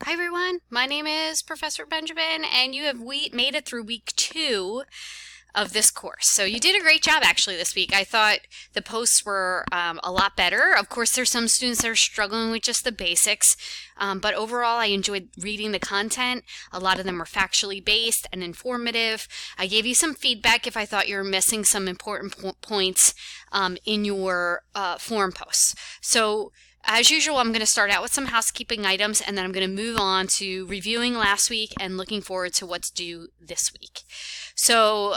Hi everyone, my name is Professor Benjamin and you have made it through week 2 of this course. So you did a great job actually this week. I thought the posts were a lot better. Of course there's some students that are struggling with just the basics, but overall I enjoyed reading the content. A lot of them were factually based and informative. I gave you some feedback if I thought you were missing some important points in your forum posts. So as usual, I'm going to start out with some housekeeping items and then I'm going to move on to reviewing last week and looking forward to what's due this week. So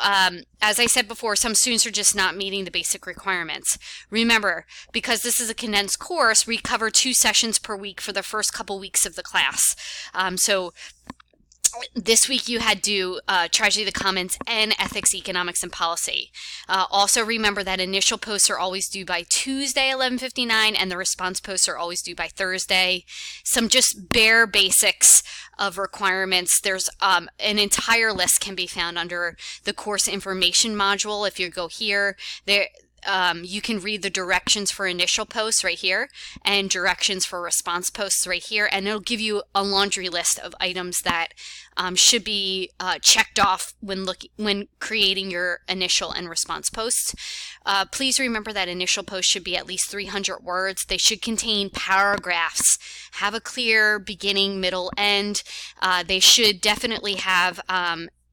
as I said before, some students are just not meeting the basic requirements. Remember, because this is a condensed course, we cover 2 sessions per week for the first couple weeks of the class. So this week you had to Tragedy of the Commons and Ethics, Economics, and Policy. Also remember that initial posts are always due by Tuesday, 11:59, and the response posts are always due by Thursday. Some just bare basics of requirements. There's an entire list can be found under the course information module. If you go here, you can read the directions for initial posts right here and directions for response posts right here, and it'll give you a laundry list of items that should be checked off when creating your initial and response posts. Please remember that initial posts should be at least 300 words. They should contain paragraphs, have a clear beginning, middle, end. They should definitely have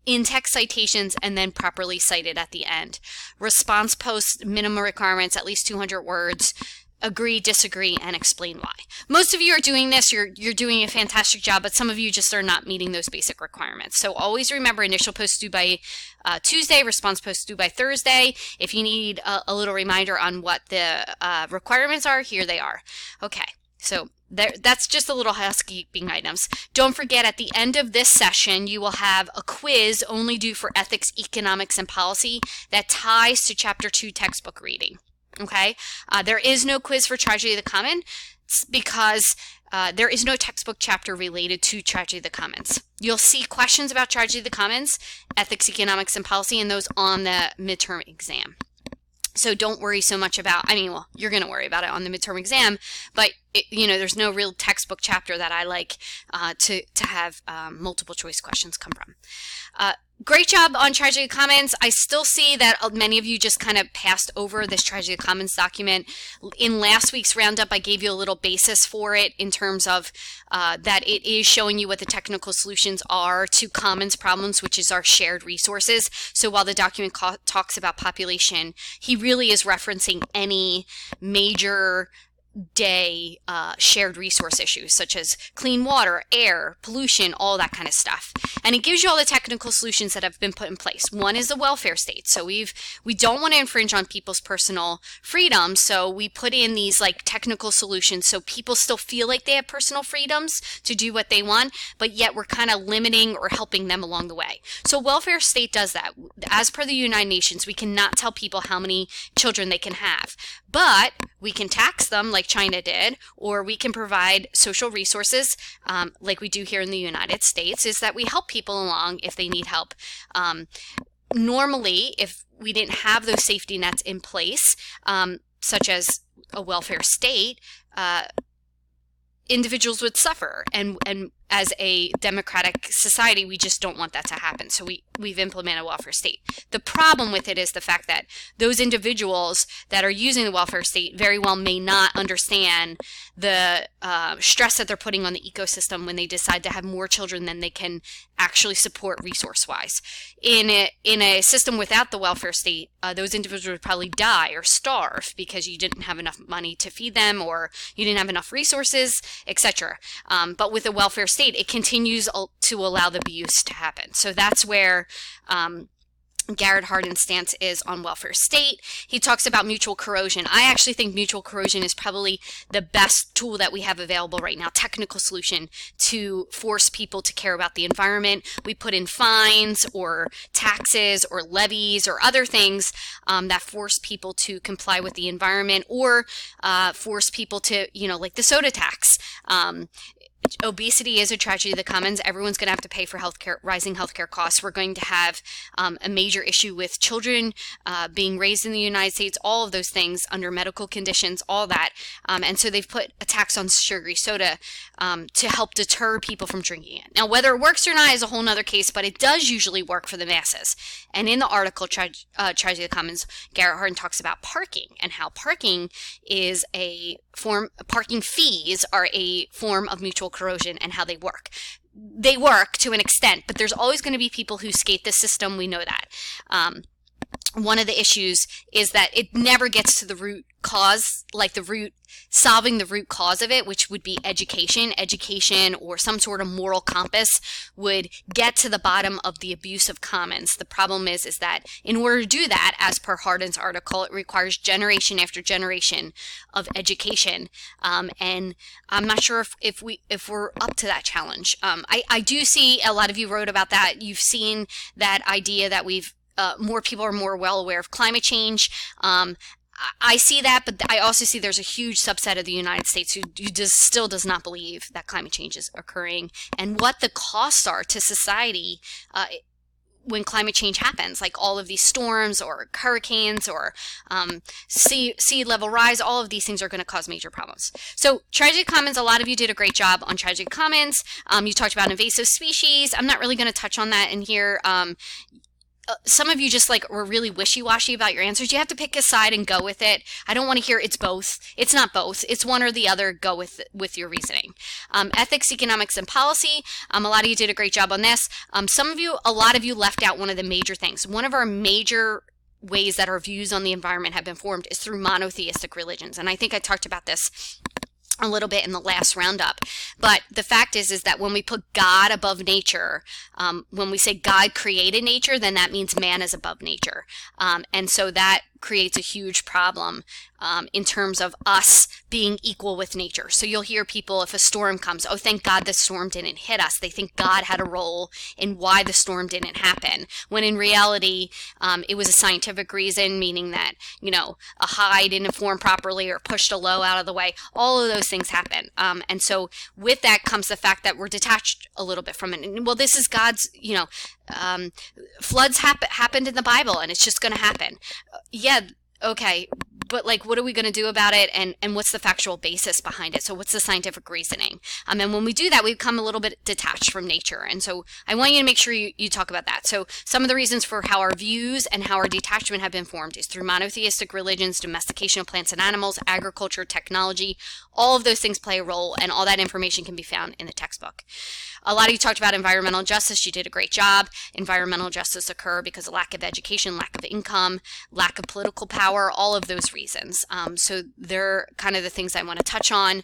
in-text citations and then properly cited at the end. Response posts, minimum requirements, at least 200 words. Agree, disagree, and explain why. Most of you are doing this. You're doing a fantastic job, but some of you just are not meeting those basic requirements. So always remember, initial posts due by Tuesday, response posts due by Thursday. If you need a little reminder on what the requirements are, here they are. Okay, so that's just a little housekeeping items. Don't forget, at the end of this session, you will have a quiz only due for Ethics, Economics, and Policy that ties to Chapter 2 textbook reading. Okay? There is no quiz for Tragedy of the Commons because there is no textbook chapter related to Tragedy of the Commons. You'll see questions about Tragedy of the Commons, Ethics, Economics, and Policy, and those on the midterm exam. So don't worry so much about, well, you're going to worry about it on the midterm exam, but there's no real textbook chapter that I like to have multiple choice questions come from. Great job on Tragedy of the Commons. I still see that many of you just kind of passed over this Tragedy of the Commons document. In last week's roundup, I gave you a little basis for it in terms of that it is showing you what the technical solutions are to commons problems, which is our shared resources. So while the document talks about population, he really is referencing any major day shared resource issues such as clean water, air, pollution, all that kind of stuff. And it gives you all the technical solutions that have been put in place. One is the welfare state. So we don't want to infringe on people's personal freedoms, so we put in these like technical solutions so people still feel like they have personal freedoms to do what they want, but yet we're kind of limiting or helping them along the way. So welfare state does that. As per the United Nations, we cannot tell people how many children they can have, but we can tax them like China did, or we can provide social resources like we do here in the United States, is that we help people along if they need help. Normally, if we didn't have those safety nets in place, such as a welfare state, individuals would suffer, and as a democratic society, we just don't want that to happen. So we've implemented a welfare state. The problem with it is the fact that those individuals that are using the welfare state very well may not understand the stress that they're putting on the ecosystem when they decide to have more children than they can actually support resource-wise. In a system without the welfare state, those individuals would probably die or starve because you didn't have enough money to feed them, or you didn't have enough resources, etc. But with a welfare state, it continues to allow the abuse to happen. So that's where Garrett Hardin's stance is on welfare state. He talks about mutual corrosion. I actually think mutual corrosion is probably the best tool that we have available right now, technical solution to force people to care about the environment. We put in fines or taxes or levies or other things that force people to comply with the environment, or force people to, like the soda tax. obesity is a tragedy of the commons. Everyone's going to have to pay for rising healthcare costs. We're going to have a major issue with children being raised in the United States, all of those things under medical conditions, all that. And so they've put a tax on sugary soda to help deter people from drinking it. Now, whether it works or not is a whole nother case, but it does usually work for the masses. And in the article, Tragedy of the Commons, Garrett Hardin talks about parking and how parking is parking fees are a form of mutual corrosion and how they work. They work to an extent, but there's always going to be people who skate the system. We know that. One of the issues is that it never gets to the root cause, like solving the root cause of it, which would be education or some sort of moral compass would get to the bottom of the abuse of commons. The problem is that in order to do that, as per Hardin's article, it requires generation after generation of education. And I'm not sure if we're up to that challenge. I do see a lot of you wrote about that. You've seen that idea that more people are more well aware of climate change. I see that, but I also see there's a huge subset of the United States who still does not believe that climate change is occurring and what the costs are to society when climate change happens, like all of these storms or hurricanes or sea level rise. All of these things are going to cause major problems. So Tragedy of the Commons, a lot of you did a great job on Tragedy of the Commons. You talked about invasive species. I'm not really going to touch on that in here. Some of you just were really wishy-washy about your answers. You have to pick a side and go with it. I don't want to hear it's both. It's not both. It's one or the other. Go with your reasoning. Ethics, economics, and policy. A lot of you did a great job on this. A lot of you left out one of the major things. One of our major ways that our views on the environment have been formed is through monotheistic religions. And I think I talked about this a little bit in the last roundup. But the fact is that when we put God above nature, when we say God created nature, then that means man is above nature. And so that creates a huge problem in terms of us being equal with nature. So you'll hear people, if a storm comes, oh, thank God the storm didn't hit us. They think God had a role in why the storm didn't happen, when in reality, it was a scientific reason, meaning that, a high didn't form properly or pushed a low out of the way. All of those things happen. And so with that comes the fact that we're detached a little bit from it. And, well, this is God's, floods happened in the Bible and it's just going to happen. Yeah, okay, but what are we going to do about it, and what's the factual basis behind it? So what's the scientific reasoning? And when we do that, we become a little bit detached from nature. And so I want you to make sure you talk about that. So some of the reasons for how our views and how our detachment have been formed is through monotheistic religions, domestication of plants and animals, agriculture, technology. All of those things play a role, and all that information can be found in the textbook. A lot of you talked about environmental justice. You did a great job. Environmental justice occur because of lack of education, lack of income, lack of political power, all of those reasons. So they're kind of the things I want to touch on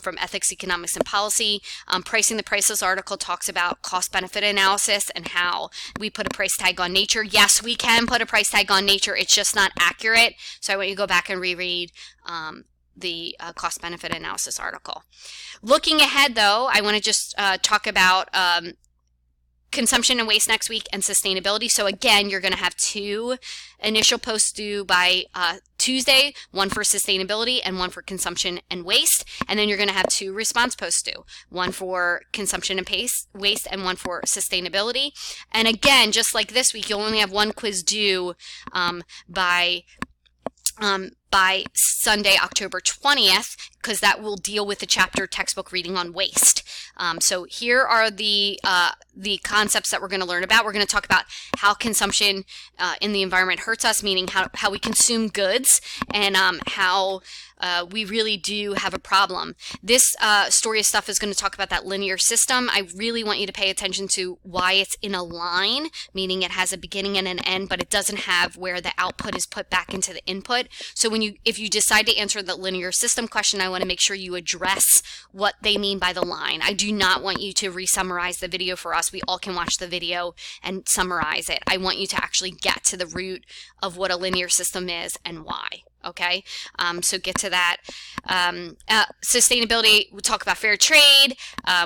from ethics, economics, and policy. Pricing the Priceless article talks about cost-benefit analysis and how we put a price tag on nature. Yes, we can put a price tag on nature. It's just not accurate. So I want you to go back and reread the cost-benefit analysis article. Looking ahead, though, I want to just talk about consumption and waste next week and sustainability. So again, you're going to have 2 initial posts due by Tuesday, one for sustainability and one for consumption and waste. And then you're going to have 2 response posts due, one for consumption and waste and one for sustainability. And again, just like this week, you'll only have 1 quiz due by Sunday, October 20th, because that will deal with the chapter textbook reading on waste. So here are the concepts that we're going to learn about. We're going to talk about how consumption in the environment hurts us, meaning how we consume goods, and how we really do have a problem. This story of stuff is going to talk about that linear system. I really want you to pay attention to why it's in a line, meaning it has a beginning and an end, but it doesn't have where the output is put back into the input. So if you decide to answer the linear system question, I want to make sure you address what they mean by the line. I do not want you to re-summarize the video for us. We all can watch the video and summarize it. I want you to actually get to the root of what a linear system is and why. Okay, so get to that. Sustainability, we talk about fair trade,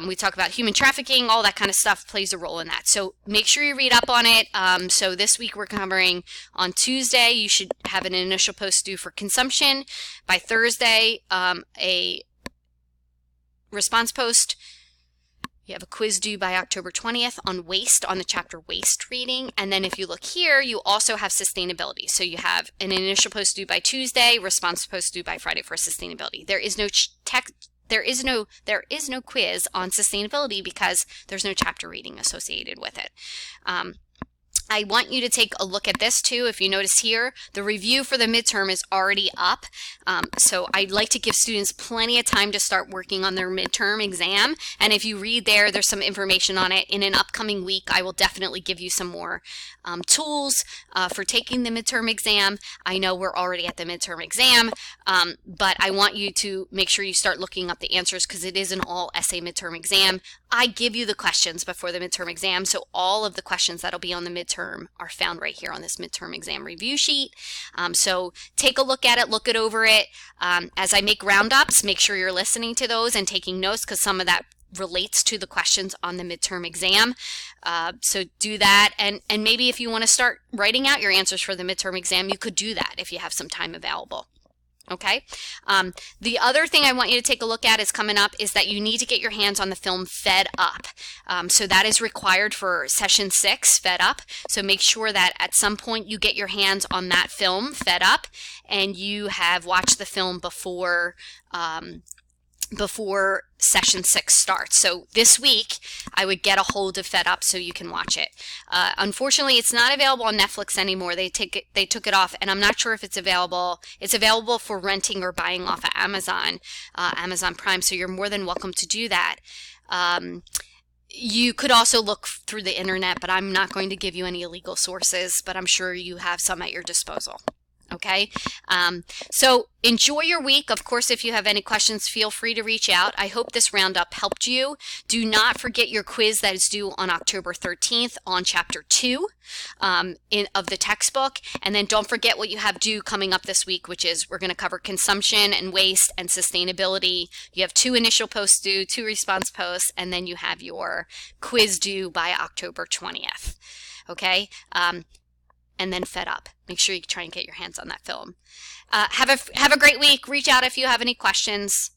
we talk about human trafficking, all that kind of stuff plays a role in that. So make sure you read up on it. So this week we're covering on Tuesday, you should have an initial post due for consumption. By Thursday, a response post You have a quiz due by October 20th on waste, on the chapter waste reading. And then if you look here, you also have sustainability. So you have an initial post due by Tuesday, response post due by Friday for sustainability. There is no quiz on sustainability because there's no chapter reading associated with it. I want you to take a look at this too. If you notice here, the review for the midterm is already up. So I'd like to give students plenty of time to start working on their midterm exam. And if you read there, there's some information on it. In an upcoming week, I will definitely give you some more tools for taking the midterm exam. I know we're already at the midterm exam, but I want you to make sure you start looking up the answers because it is an all essay midterm exam. I give you the questions before the midterm exam, so all of the questions that'll be on the midterm are found right here on this midterm exam review sheet. So take a look at it, look it over it. As I make roundups, make sure you're listening to those and taking notes because some of that relates to the questions on the midterm exam. So do that, and maybe if you want to start writing out your answers for the midterm exam, you could do that if you have some time available. Okay. The other thing I want you to take a look at is coming up is that you need to get your hands on the film Fed Up. So that is required for session 6, Fed Up. So make sure that at some point you get your hands on that film, Fed Up, and you have watched the film before session 6 starts. So this week I would get a hold of Fed Up so you can watch it. Unfortunately, it's not available on Netflix anymore. They took it off, and I'm not sure if it's available. It's available for renting or buying off of Amazon Prime, so you're more than welcome to do that. You could also look through the internet, but I'm not going to give you any illegal sources, but I'm sure you have some at your disposal. Okay, so enjoy your week. Of course, if you have any questions, feel free to reach out. I hope this roundup helped you. Do not forget your quiz that is due on October 13th on Chapter 2 of the textbook. And then don't forget what you have due coming up this week, which is we're going to cover consumption and waste and sustainability. You have 2 initial posts due, 2 response posts, and then you have your quiz due by October 20th. Okay. And then Fed Up. Make sure you try and get your hands on that film. Have a great week. Reach out if you have any questions.